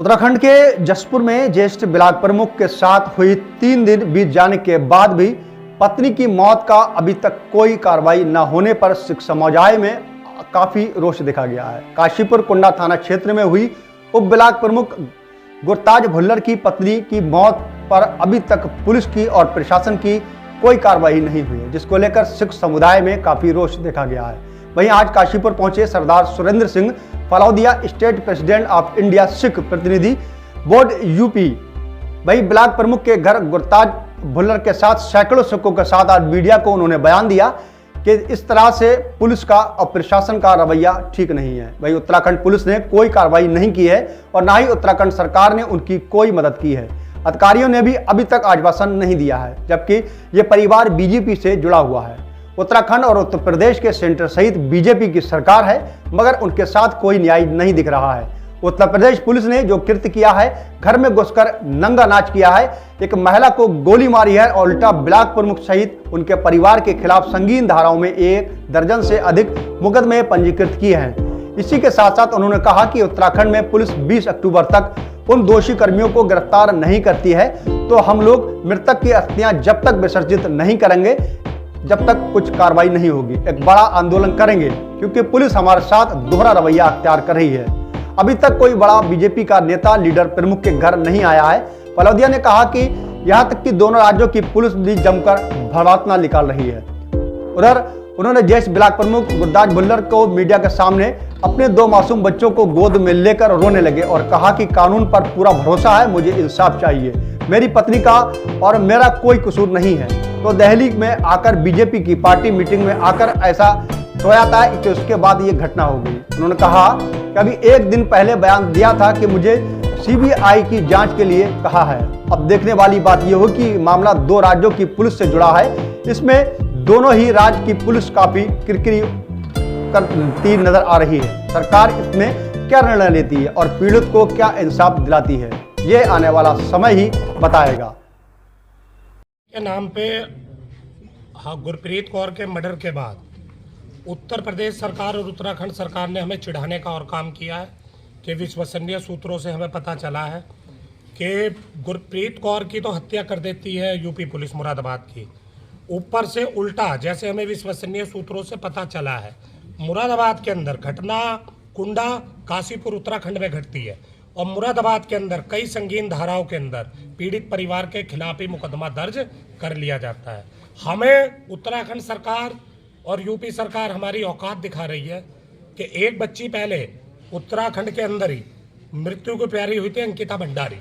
उत्तराखंड के जसपुर में ज्येष्ठ ब्लॉक प्रमुख के साथ हुई 3 दिन बीत जाने के बाद भी पत्नी की मौत का अभी तक कोई कार्रवाई न होने पर सिख समुदाय में काफी रोष देखा गया है। काशीपुर कुंडा थाना क्षेत्र में हुई उप ब्लॉक प्रमुख गुरताज भुल्लर की पत्नी की मौत पर अभी तक पुलिस की और प्रशासन की कोई कार्रवाई नहीं हुई है, जिसको लेकर सिख समुदाय में काफी रोष देखा गया है। वहीं आज काशीपुर पहुंचे Sardar Surendra Singh Phalaudiya, state president of India Sikh Pratinidhi board UP, वही ब्लॉक प्रमुख के घर गुरताज भुल्लर के साथ सैकड़ों सिखों के साथ आज मीडिया को उन्होंने बयान दिया कि इस तरह से पुलिस का और प्रशासन का रवैया ठीक नहीं है। वही उत्तराखंड पुलिस ने कोई कार्रवाई नहीं की है और ना ही उत्तराखंड सरकार ने उनकी कोई मदद की है। अधिकारियों ने भी अभी तक आश्वासन नहीं दिया है, जबकि ये परिवार बीजेपी से जुड़ा हुआ है। उत्तराखंड और उत्तर प्रदेश के सेंटर सहित बीजेपी की सरकार है, मगर उनके साथ कोई न्याय नहीं दिख रहा है। उत्तर प्रदेश पुलिस ने जो कृत्य किया है, घर में घुसकर नंगा नाच किया है, एक महिला को गोली मारी है और उल्टा ब्लॉक प्रमुख सहित उनके परिवार के खिलाफ संगीन धाराओं में 1 दर्जन से अधिक मुकदमे पंजीकृत किए हैं। इसी के साथ साथ उन्होंने कहा कि उत्तराखंड में पुलिस 20 अक्टूबर तक उन दोषी कर्मियों को गिरफ्तार नहीं करती है तो हम लोग मृतक की अस्थियां जब तक विसर्जित नहीं करेंगे, जब तक कुछ कार्रवाई नहीं होगी, एक बड़ा आंदोलन करेंगे, क्योंकि पुलिस हमारे साथ दोहरा रवैया अख्तियार कर रही है। अभी तक कोई बड़ा बीजेपी का नेता लीडर प्रमुख के घर नहीं आया है। फलौदिया ने कहा कि यहां तक कि दोनों राज्यों की पुलिस भी जमकर भड़ातना निकाल रही है। उधर उन्होंने ज्येष्ठ ब्लॉक प्रमुख गुरताज भुल्लर को मीडिया के सामने अपने 2 मासूम बच्चों को गोद में लेकर रोने लगे और कहा कि कानून पर पूरा भरोसा है, मुझे इंसाफ चाहिए, मेरी पत्नी का और मेरा कोई कसूर नहीं है। तो दिल्ली में आकर बीजेपी की पार्टी मीटिंग में आकर ऐसा रोया था कि उसके बाद ये घटना हो गई। उन्होंने कहा कि अभी 1 दिन पहले बयान दिया था कि मुझे सीबीआई की जांच के लिए कहा है। अब देखने वाली बात यह हो कि मामला 2 राज्यों की पुलिस से जुड़ा है, इसमें दोनों ही राज्य की पुलिस काफी किरकिरी करती नजर आ रही है। सरकार इसमें क्या निर्णय लेती है और पीड़ित को क्या इंसाफ दिलाती है, ये आने वाला समय ही बताएगा। के नाम पे गुरप्रीत कौर के मर्डर के बाद उत्तर प्रदेश सरकार और उत्तराखंड सरकार ने हमें चिढ़ाने का और काम किया है कि विश्वसनीय सूत्रों से हमें पता चला है कि गुरप्रीत कौर की तो हत्या कर देती है यूपी पुलिस मुरादाबाद की, ऊपर से उल्टा जैसे हमें विश्वसनीय सूत्रों से पता चला है मुरादाबाद के अंदर घटना कुंडा काशीपुर उत्तराखंड में घटती है और मुरादाबाद के अंदर कई संगीन धाराओं के अंदर पीड़ित परिवार के खिलाफ ही मुकदमा दर्ज कर लिया जाता है। हमें उत्तराखंड सरकार और यूपी सरकार हमारी औकात दिखा रही है कि एक बच्ची पहले उत्तराखंड के अंदर ही मृत्यु को प्यारी हुई थी, अंकिता भंडारी,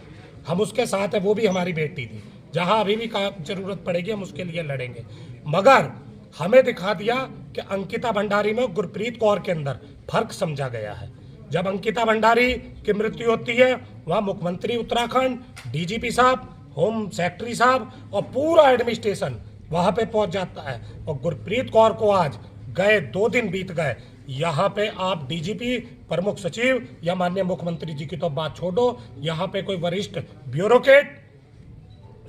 हम उसके साथ है, वो भी हमारी बेटी थी। जहां अभी भी जरूरत पड़ेगी हम उसके लिए लड़ेंगे, मगर हमें दिखा दिया कि अंकिता भंडारी में गुरप्रीत कौर के अंदर फर्क समझा गया है। जब अंकिता भंडारी की मृत्यु होती है वहां मुख्यमंत्री उत्तराखंड, डीजीपी साहब, होम सेक्रेटरी साहब और पूरा एडमिनिस्ट्रेशन वहां पे पहुंच जाता है। और गुरप्रीत कौर को आज गए 2 दिन बीत गए, यहाँ पे आप डीजीपी, प्रमुख सचिव या माननीय मुख्यमंत्री जी की तो बात छोड़ो, यहाँ पे कोई वरिष्ठ ब्यूरोक्रेट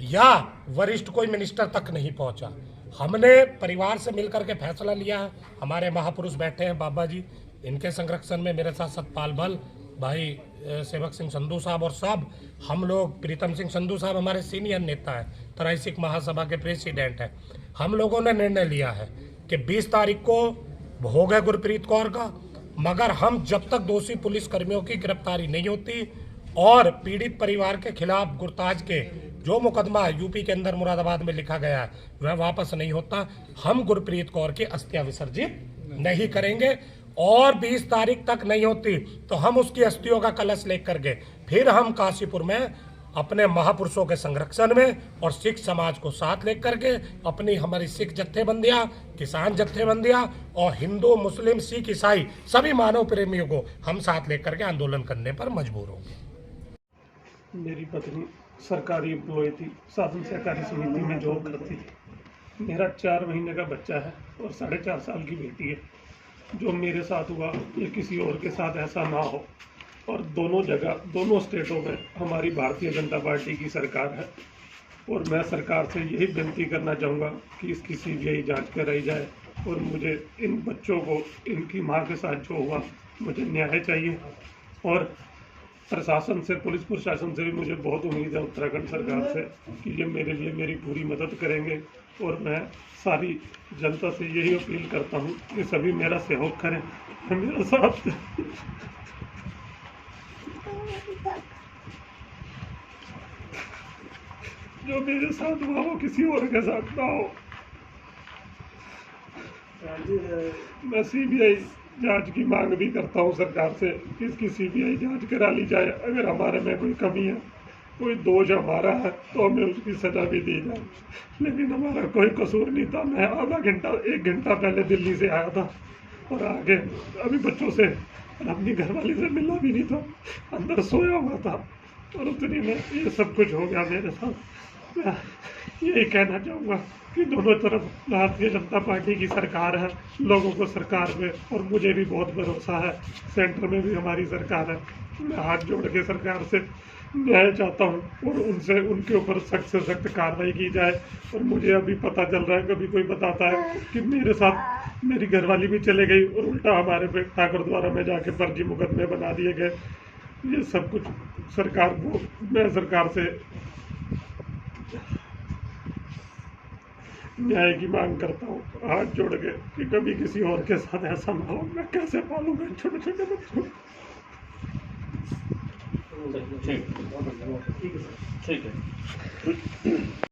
या वरिष्ठ कोई मिनिस्टर तक नहीं पहुंचा। हमने परिवार से मिलकर के फैसला लिया है। हमारे महापुरुष बैठे हैं बाबा जी, इनके संरक्षण में मेरे साथ सतपाल बल भाई, सेवक सिंह संधू साहब और सब हम लोग, प्रीतम सिंह संधू साहब हमारे सीनियर नेता हैं, तराई सिख महासभा के प्रेसिडेंट हैं। हम लोगों ने निर्णय लिया है कि 20 तारीख को भोग है गुरप्रीत कौर का, मगर हम जब तक दोषी पुलिस कर्मियों की गिरफ्तारी नहीं होती और पीड़ित परिवार के खिलाफ गुरताज के जो मुकदमा यूपी के अंदर मुरादाबाद में लिखा गया है वह वापस नहीं होता, हम गुरप्रीत कौर की अस्थियां विसर्जित नहीं करेंगे। और 20 तारीख तक नहीं होती तो हम उसकी अस्थियों का कलश लेकर के फिर हम काशीपुर में अपने महापुरुषों के संरक्षण में और सिख समाज को साथ लेकर के अपनी हमारी सिख जत्थेबंदियां, किसान जत्थेबंदियां और हिंदू, मुस्लिम, सिख, ईसाई सभी मानव प्रेमियों को हम साथ लेकर के आंदोलन करने पर मजबूर होंगे। मेरी पत्नी सरकारी एम्प्लॉय थी, शासन सहकारी समिति में जॉब करती थी। मेरा 4 महीने का बच्चा है और 4.5 साल की बेटी है। जो मेरे साथ हुआ ये किसी और के साथ ऐसा ना हो। और दोनों जगह, दोनों स्टेटों में हमारी भारतीय जनता पार्टी की सरकार है और मैं सरकार से यही विनती करना चाहूँगा कि इसकी सीबीआई जांच कराई जाए और मुझे इन बच्चों को, इनकी मां के साथ जो हुआ, मुझे न्याय चाहिए। और प्रशासन से, पुलिस प्रशासन से भी मुझे बहुत उम्मीद है, उत्तराखंड सरकार से, कि ये मेरे लिए मेरी पूरी मदद करेंगे। और मैं सारी जनता से यही अपील करता हूँ कि सभी मेरा सहयोग करें, मेरा साथ दें। जो मेरे साथ हुआ वो किसी और के साथ ना हो। मैं सीबीआई जांच की मांग भी करता हूं सरकार से कि इसकी सीबीआई जांच करा ली जाए। अगर हमारे में कोई कमी है, कोई दोष हमारा है, तो हमें उसकी सजा भी दी जाए। लेकिन हमारा कोई कसूर नहीं था। मैं आधा घंटा 1 घंटा पहले दिल्ली से आया था और आगे अभी बच्चों से और अपनी घरवाली से मिला भी नहीं था, अंदर सोया हुआ था और उतनी में ये सब कुछ हो गया मेरे साथ। मैं यही कहना चाहूँगा कि दोनों तरफ भारतीय जनता पार्टी की सरकार है, लोगों को सरकार में और मुझे भी बहुत भरोसा है, सेंटर में भी हमारी सरकार है। मैं हाथ जोड़ के सरकार से न्याय चाहता हूँ और उनसे उनके ऊपर सख्त से सख्त कार्रवाई की जाए। और मुझे अभी पता चल रहा है, कभी कोई बताता है कि मेरे साथ मेरी घरवाली भी चले गई और उल्टा हमारे पे ठाकर द्वारा में जाके फर्जी मुकदमे बना दिए गए। ये सब कुछ सरकार को, मैं सरकार से न्याय की मांग करता हूँ हाथ जोड़ के कि कभी किसी और के साथ ऐसा ना हो। मैं कैसे पालूंगा छोटे छोटे बच्चों। ठीक है।